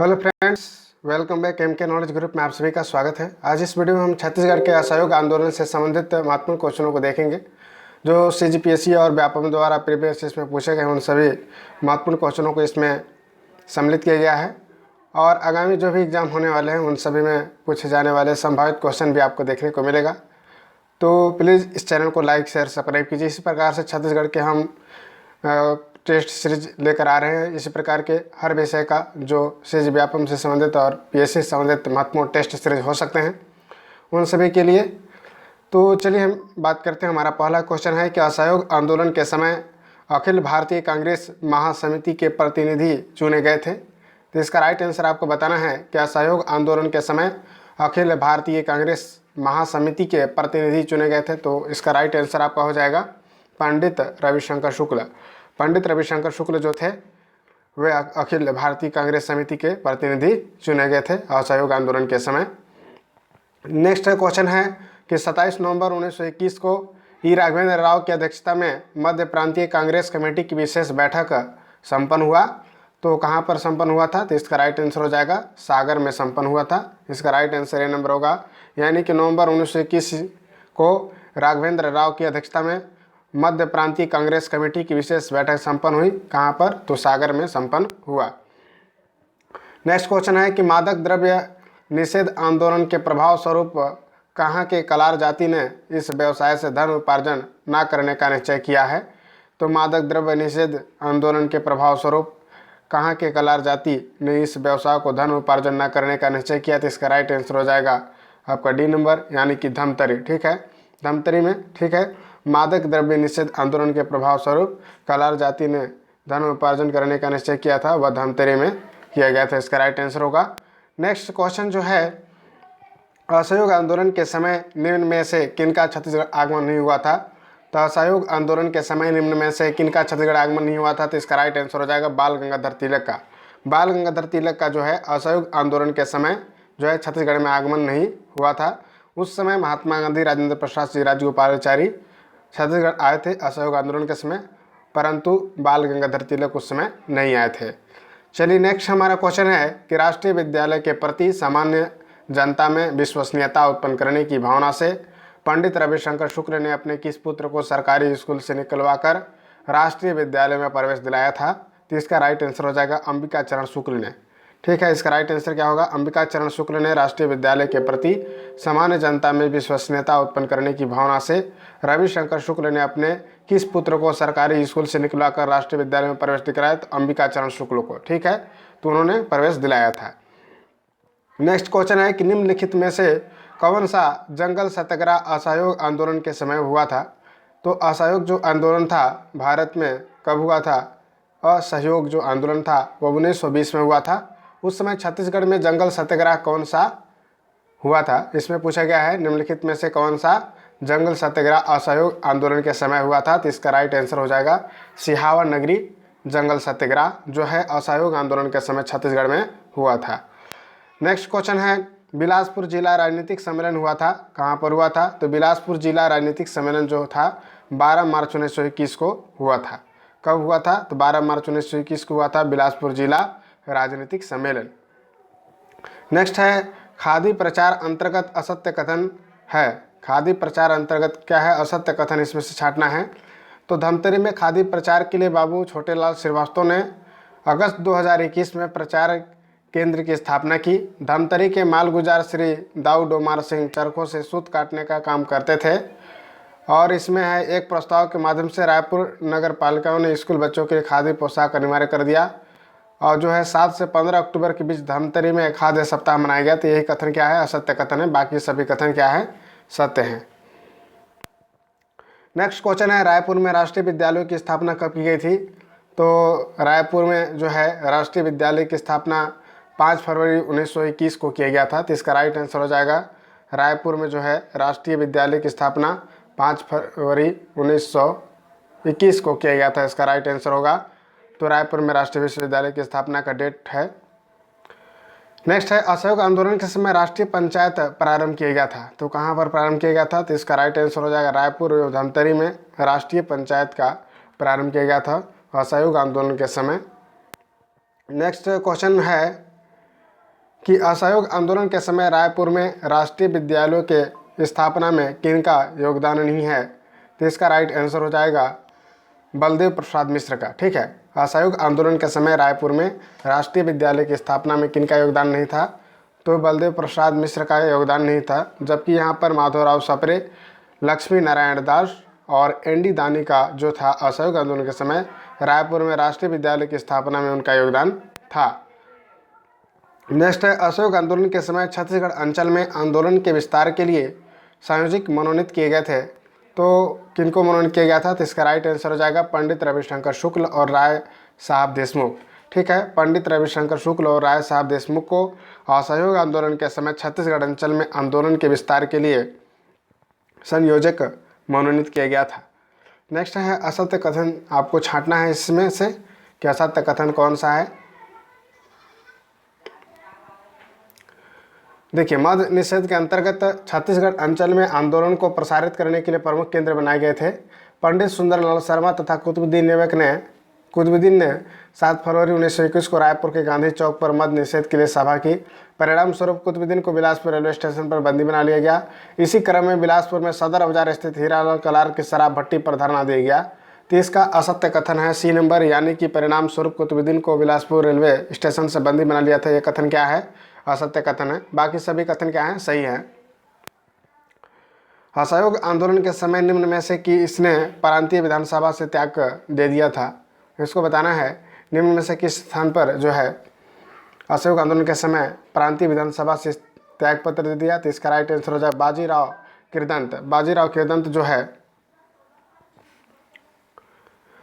Hello friends, welcome back M K knowledge group में आप सभी का स्वागत है। आज इस वीडियो में हम छत्तीसगढ़ के असहयोग आंदोलन से संबंधित महत्वपूर्ण क्वेश्चनों को देखेंगे जो सीजीपीएससी और व्यापम द्वारा प्रीवियस इसमें पूछे गए। उन सभी महत्वपूर्ण क्वेश्चनों को इसमें सम्मिलित किया गया है और आगामी जो भी एग्जाम होने वाले हैं उन सभी में पूछे जाने वाले संभावित क्वेश्चन भी आपको देखने को मिलेगा। तो प्लीज़ इस चैनल को लाइक शेयर सब्सक्राइब कीजिए। इसी प्रकार से छत्तीसगढ़ के हम टेस्ट सीरीज लेकर आ रहे हैं। इसी प्रकार के हर विषय का जो सीज व्यापम से संबंधित और पीएससी से संबंधित महत्वपूर्ण टेस्ट सीरीज हो सकते हैं उन सभी के लिए। तो चलिए हम बात करते हैं। हमारा पहला क्वेश्चन है कि असहयोग आंदोलन के समय अखिल भारतीय कांग्रेस महासमिति के प्रतिनिधि चुने गए थे। तो इसका राइट आंसर आपको बताना है कि असहयोग आंदोलन के समय अखिल भारतीय कांग्रेस महासमिति के प्रतिनिधि चुने गए थे। तो इसका राइट आंसर आपका हो जाएगा पंडित रविशंकर शुक्ल। पंडित रविशंकर शुक्ल जो थे वे अखिल भारतीय कांग्रेस समिति के प्रतिनिधि चुने गए थे असहयोग आंदोलन के समय। नेक्स्ट क्वेश्चन है कि 27 नवंबर 1921 को ई राघवेंद्र राव की अध्यक्षता में मध्य प्रांतीय कांग्रेस कमेटी की विशेष बैठक संपन्न हुआ। तो कहाँ पर संपन्न हुआ था? तो इसका राइट आंसर हो जाएगा सागर में संपन्न हुआ था। इसका राइट आंसर ए नंबर होगा, यानी कि नवंबर 1921 को राघवेंद्र राव की अध्यक्षता में मध्य प्रांतीय कांग्रेस कमेटी की विशेष बैठक संपन्न हुई। कहाँ पर? तो सागर में संपन्न हुआ। नेक्स्ट क्वेश्चन है कि मादक द्रव्य निषेध आंदोलन के प्रभाव स्वरूप कहाँ के कलार जाति ने इस व्यवसाय से धन उपार्जन न करने का निश्चय किया है? तो मादक द्रव्य निषेध आंदोलन के प्रभाव स्वरूप कहाँ के कलार जाति ने इस व्यवसाय को धन उपार्जन न करने का निश्चय किया? तो इसका राइट आंसर हो जाएगा आपका डी नंबर, यानी कि धमतरी। ठीक है, धमतरी में। ठीक है, मादक द्रव्य निषेध आंदोलन के प्रभाव स्वरूप कलार जाति ने धन उपार्जन करने का निश्चय किया था, वह धमतरी में किया गया था। इसका राइट आंसर होगा। नेक्स्ट क्वेश्चन जो है, असहयोग आंदोलन के समय निम्न में से किनका छत्तीसगढ़ आगमन नहीं हुआ था? तो असहयोग आंदोलन के समय निम्न में से किनका छत्तीसगढ़ आगमन नहीं हुआ था? तो इसका राइट आंसर हो जाएगा बाल गंगाधर तिलक का। बाल गंगाधर तिलक का जो है असहयोग आंदोलन के समय जो है छत्तीसगढ़ में आगमन नहीं हुआ था। उस समय महात्मा गांधी, राजेंद्र प्रसाद सिंह, राजगोपालाचारी छत्तीसगढ़ आए थे असहयोग आंदोलन के समय, परंतु बाल गंगाधर तिलक उस समय नहीं आए थे। चलिए नेक्स्ट हमारा क्वेश्चन है कि राष्ट्रीय विद्यालय के प्रति सामान्य जनता में विश्वसनीयता उत्पन्न करने की भावना से पंडित रविशंकर शुक्ल ने अपने किस पुत्र को सरकारी स्कूल से निकलवाकर राष्ट्रीय विद्यालय में प्रवेश दिलाया था? तो इसका राइट आंसर हो जाएगा अंबिका चरण शुक्ल ने। ठीक है, इसका राइट आंसर क्या होगा? अंबिका चरण शुक्ल ने राष्ट्रीय विद्यालय के प्रति सामान्य जनता में विश्वसनीयता उत्पन्न करने की भावना से रविशंकर शुक्ल ने अपने किस पुत्र को सरकारी स्कूल से निकलवाकर राष्ट्रीय विद्यालय में प्रवेश दिलाया? तो अंबिका चरण शुक्ल को। ठीक है, तो उन्होंने प्रवेश दिलाया था। नेक्स्ट क्वेश्चन है कि निम्नलिखित में से कौन सा जंगल सत्याग्रह असहयोग आंदोलन के समय हुआ था? तो असहयोग जो आंदोलन था भारत में कब हुआ था? असहयोग जो आंदोलन था वो 1920 में हुआ था। उस समय छत्तीसगढ़ में जंगल सत्याग्रह कौन सा हुआ था? इसमें पूछा गया है निम्नलिखित में से कौन सा जंगल सत्याग्रह असहयोग आंदोलन के समय हुआ था? तो इसका राइट आंसर हो जाएगा सिहावा नगरी जंगल सत्याग्रह जो है असहयोग आंदोलन के समय छत्तीसगढ़ में हुआ था। नेक्स्ट क्वेश्चन है बिलासपुर जिला राजनीतिक सम्मेलन हुआ था, कहाँ पर हुआ था? तो बिलासपुर जिला राजनीतिक सम्मेलन जो था 12 मार्च 1921 को हुआ था। कब हुआ था? तो 12 मार्च 1921 को हुआ था बिलासपुर जिला राजनीतिक सम्मेलन। नेक्स्ट है खादी प्रचार अंतर्गत असत्य कथन है। खादी प्रचार अंतर्गत क्या है? असत्य कथन इसमें से छांटना है। तो धमतरी में खादी प्रचार के लिए बाबू छोटेलाल श्रीवास्तव ने अगस्त 2021 में प्रचार केंद्र की स्थापना की। धमतरी के मालगुजार श्री दाऊ डोमार सिंह चरखों से सूत काटने का काम करते थे। और इसमें है एक प्रस्ताव के माध्यम से रायपुर नगर पालिकाओं ने स्कूल बच्चों के लिए खादी पोशाक अनिवार्य कर दिया। और जो है 7 से 15 अक्टूबर के बीच धमतरी में खाद्य सप्ताह मनाया गया। तो यही कथन क्या है? असत्य कथन है। बाकी सभी कथन क्या है? सत्य हैं। नेक्स्ट क्वेश्चन है रायपुर में राष्ट्रीय विद्यालयों की स्थापना कब की गई थी? तो रायपुर में जो है राष्ट्रीय विद्यालय की स्थापना 5 फरवरी 1921 को किया गया था। तो इसका राइट आंसर हो जाएगा रायपुर में जो है राष्ट्रीय विद्यालय की स्थापना 5 फरवरी 1921 को किया गया था। इसका राइट आंसर होगा। तो रायपुर में राष्ट्रीय विश्वविद्यालय की स्थापना का डेट है। नेक्स्ट है असहयोग आंदोलन के समय राष्ट्रीय पंचायत प्रारंभ किया गया था। तो कहाँ पर प्रारंभ किया गया था? तो इसका राइट आंसर हो जाएगा रायपुर एवं धमतरी में राष्ट्रीय पंचायत का प्रारंभ किया गया था असहयोग आंदोलन के समय। नेक्स्ट क्वेश्चन है कि असहयोग आंदोलन के समय रायपुर में राष्ट्रीय विद्यालयों के स्थापना में किनका योगदान नहीं है? तो इसका राइट आंसर हो जाएगा बलदेव प्रसाद मिश्र का। ठीक है, असहयोग आंदोलन के समय रायपुर में राष्ट्रीय विद्यालय की स्थापना में किनका योगदान नहीं था? तो बलदेव प्रसाद मिश्र का योगदान नहीं था। जबकि यहाँ पर माधवराव सप्रे, लक्ष्मी नारायण दास और एनडी दानी का जो था असहयोग आंदोलन के समय रायपुर में राष्ट्रीय विद्यालय की स्थापना में उनका योगदान था। नेक्स्ट है, असहयोग आंदोलन के समय छत्तीसगढ़ अंचल में आंदोलन के विस्तार के लिए संयोजक मनोनीत किए गए थे। तो किनको मनोनीत किया गया था? तो इसका राइट आंसर हो जाएगा पंडित रविशंकर शुक्ल और राय साहब देशमुख। ठीक है, पंडित रविशंकर शुक्ल और राय साहब देशमुख को असहयोग आंदोलन के समय छत्तीसगढ़ अंचल में आंदोलन के विस्तार के लिए संयोजक मनोनीत किया गया था। नेक्स्ट है, असत्य कथन आपको छांटना है इसमें से कि असत्य कथन कौन सा है। देखिए, मद्य निषेध के अंतर्गत छत्तीसगढ़ अंचल में आंदोलन को प्रसारित करने के लिए प्रमुख केंद्र बनाए गए थे। पंडित सुंदरलाल शर्मा तथा कुतुबुद्दीन ने 7 फरवरी 1921 को रायपुर के गांधी चौक पर मद्य निषेध के लिए सभा की। परिणाम स्वरूप कुतुबुद्दीन को बिलासपुर रेलवे स्टेशन पर बंदी बना लिया गया। इसी क्रम में बिलासपुर में सदर बाजार स्थित हीरालाल कलार की शराब भट्टी पर धरना दिया गया। तो इसका असत्य कथन है सी नंबर, यानी कि परिणाम स्वरूप कुतुबुद्दीन को बिलासपुर रेलवे स्टेशन से बंदी बना लिया था। यह कथन क्या है? असत्य कथन है। बाकी सभी कथन क्या हैं? सही है। असहयोग आंदोलन के समय निम्न में से कि इसने प्रांतीय विधानसभा से त्याग दे दिया था? इसको बताना है निम्न में से किस स्थान पर जो है असहयोग आंदोलन के समय प्रांतीय विधानसभा से त्याग पत्र दे दिया। तो इसका राइट आंसर हो जाए बाजीराव कृदंत। बाजीराव कृदंत जो है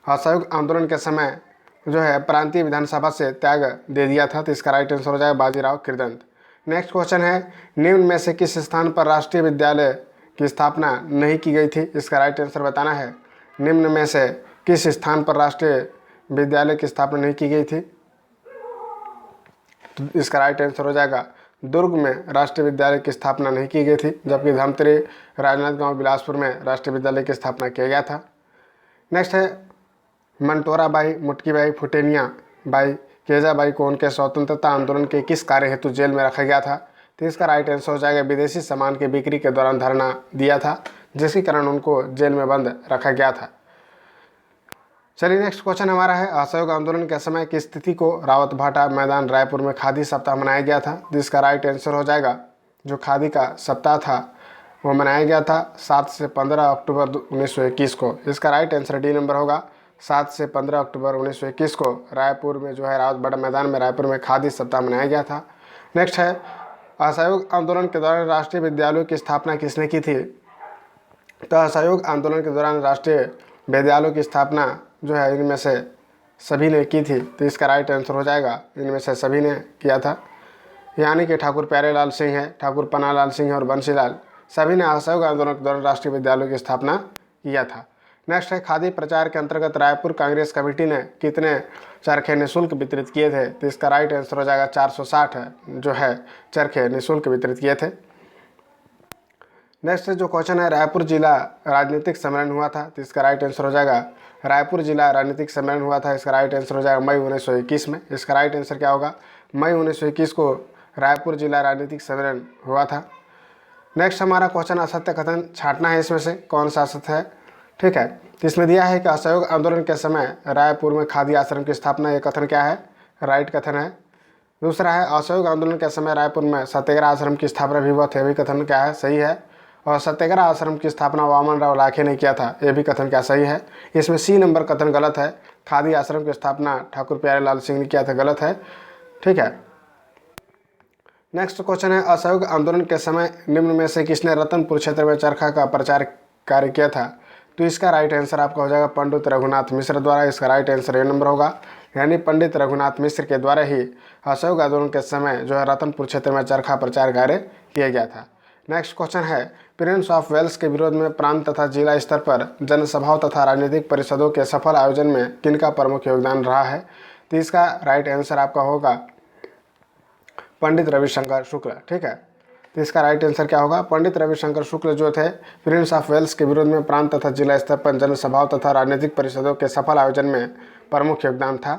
असहयोग आंदोलन के समय जो है प्रांतीय विधानसभा से त्याग दे दिया था। तो इसका राइट आंसर हो जाएगा बाजीराव कृदंत। नेक्स्ट क्वेश्चन है, निम्न में से किस स्थान पर राष्ट्रीय विद्यालय की स्थापना नहीं की गई थी? इसका राइट आंसर बताना है। निम्न में से किस स्थान पर राष्ट्रीय विद्यालय की स्थापना नहीं की गई थी? तो इसका राइट आंसर हो जाएगा दुर्ग में राष्ट्रीय विद्यालय की स्थापना नहीं की गई थी, जबकि धमतरी, राजनांदगांव, बिलासपुर में राष्ट्रीय विद्यालय की स्थापना किया गया था। नेक्स्ट है, मंटोरा बाई, मुटकी बाई, फुटेनिया बाई, केजाबाई को उनके स्वतंत्रता आंदोलन के किस कार्य हेतु जेल में रखा गया था? तो इसका राइट आंसर हो जाएगा विदेशी सामान की बिक्री के दौरान धरना दिया था, जिसके कारण उनको जेल में बंद रखा गया था। चलिए, नेक्स्ट क्वेश्चन हमारा है, असहयोग आंदोलन के समय की स्थिति को रावतभाटा मैदान रायपुर में खादी सप्ताह मनाया गया था। जिसका राइट आंसर हो जाएगा जो खादी का सप्ताह था वो मनाया गया था 7 से 15 अक्टूबर 1921 को। इसका राइट आंसर डी नंबर होगा। 7 से 15 अक्टूबर 1921 को रायपुर में जो है रावतभाटा मैदान में रायपुर में खादी सप्ताह मनाया गया था। नेक्स्ट है, असहयोग आंदोलन के दौरान राष्ट्रीय विद्यालयों की स्थापना किसने की थी? तो असहयोग आंदोलन के दौरान राष्ट्रीय विद्यालयों की स्थापना जो है इनमें से सभी ने की थी। तो इसका राइट आंसर हो जाएगा इनमें से सभी ने किया था, यानी कि ठाकुर प्यारेलाल सिंह है, ठाकुर पन्नालाल सिंह और बंसीलाल, सभी ने असहयोग आंदोलन के दौरान राष्ट्रीय विद्यालयों की स्थापना किया था। नेक्स्ट है, खादी प्रचार के अंतर्गत रायपुर कांग्रेस कमेटी ने कितने चरखे निःशुल्क वितरित किए थे? तो इसका राइट आंसर हो जाएगा 460 जो है चरखे निःशुल्क वितरित किए थे। नेक्स्ट जो क्वेश्चन है, रायपुर जिला राजनीतिक सम्मेलन हुआ था। तो इसका राइट आंसर हो जाएगा रायपुर जिला राजनीतिक सम्मेलन हुआ था। इसका राइट आंसर हो जाएगा मई 1921 में। इसका राइट आंसर क्या होगा? मई 1921 को रायपुर जिला राजनीतिक सम्मेलन हुआ था। नेक्स्ट हमारा क्वेश्चन, असत्य कथन छांटना है इसमें से कौन सा असत्य है। ठीक है, तो इसमें दिया है कि असहयोग आंदोलन के समय रायपुर में खादी आश्रम की स्थापना, ये कथन क्या है? राइट कथन है। दूसरा है, असहयोग आंदोलन के समय रायपुर में सत्याग्रह आश्रम की स्थापना भी हुआ था, ये भी कथन क्या है? सही है। और सत्याग्रह आश्रम की स्थापना वामन राव लाखे ने किया था, ये भी कथन क्या सही है। इसमें सी नंबर कथन गलत है। खादी आश्रम की स्थापना ठाकुर प्यारेलाल सिंह ने किया था, गलत है। ठीक है, नेक्स्ट क्वेश्चन है, असहयोग आंदोलन के समय निम्न में से किसने रतनपुर क्षेत्र में चरखा का प्रचार कार्य किया था? तो इसका राइट आंसर आपका हो जाएगा पंडित रघुनाथ मिश्र द्वारा। इसका राइट आंसर ए नंबर होगा, यानी पंडित रघुनाथ मिश्र के द्वारा ही असहयोग आंदोलन के समय जो है रतनपुर क्षेत्र में चरखा प्रचार कार्य किया गया था। नेक्स्ट क्वेश्चन है, प्रिंस ऑफ वेल्स के विरोध में प्रांत तथा जिला स्तर पर जनसभाओं तथा राजनीतिक परिषदों के सफल आयोजन में किनका प्रमुख योगदान रहा है? तो इसका राइट आंसर आपका होगा पंडित रविशंकर शुक्ल। ठीक है, तो इसका राइट आंसर क्या होगा? पंडित रविशंकर शुक्ल जो थे प्रिंस ऑफ वेल्स के विरोध में प्रांत तथा जिला स्तर पर जनसभाओं तथा राजनीतिक परिषदों के सफल आयोजन में प्रमुख योगदान था।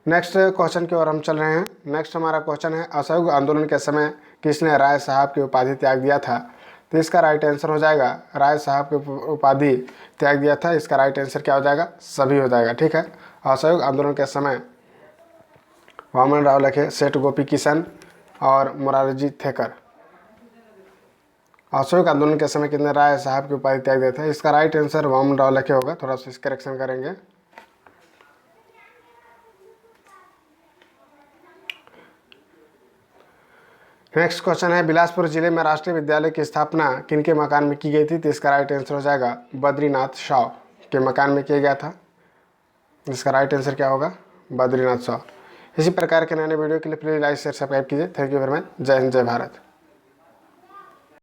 नेक्स्ट क्वेश्चन की ओर हम चल रहे हैं। नेक्स्ट हमारा क्वेश्चन है, असहयोग आंदोलन के समय किसने राय साहब की उपाधि त्याग दिया था? तो इसका राइट आंसर हो जाएगा राय साहब की उपाधि त्याग दिया था। इसका राइट आंसर क्या हो जाएगा? सभी हो जाएगा। ठीक है, असहयोग आंदोलन के समय वामन राव लखे, सेठ गोपी किशन और मोरारजी थेकर। असहयोग आंदोलन के समय कितने राय साहब की उपाधि त्याग दिया था? इसका राइट आंसर वामन राव लखे होगा। थोड़ा सा इस करेक्शन करेंगे। नेक्स्ट क्वेश्चन है, बिलासपुर जिले में राष्ट्रीय विद्यालय की स्थापना किनके मकान में की गई थी? तो इसका राइट आंसर हो जाएगा बद्रीनाथ शाह के मकान में किया गया था। इसका राइट आंसर क्या होगा? बद्रीनाथ शाह। इसी प्रकार के नए नए वीडियो के लिए प्लीज़ लाइक शेयर सब्सक्राइब कीजिए। Thank you very much. जय हिंद, जय भारत।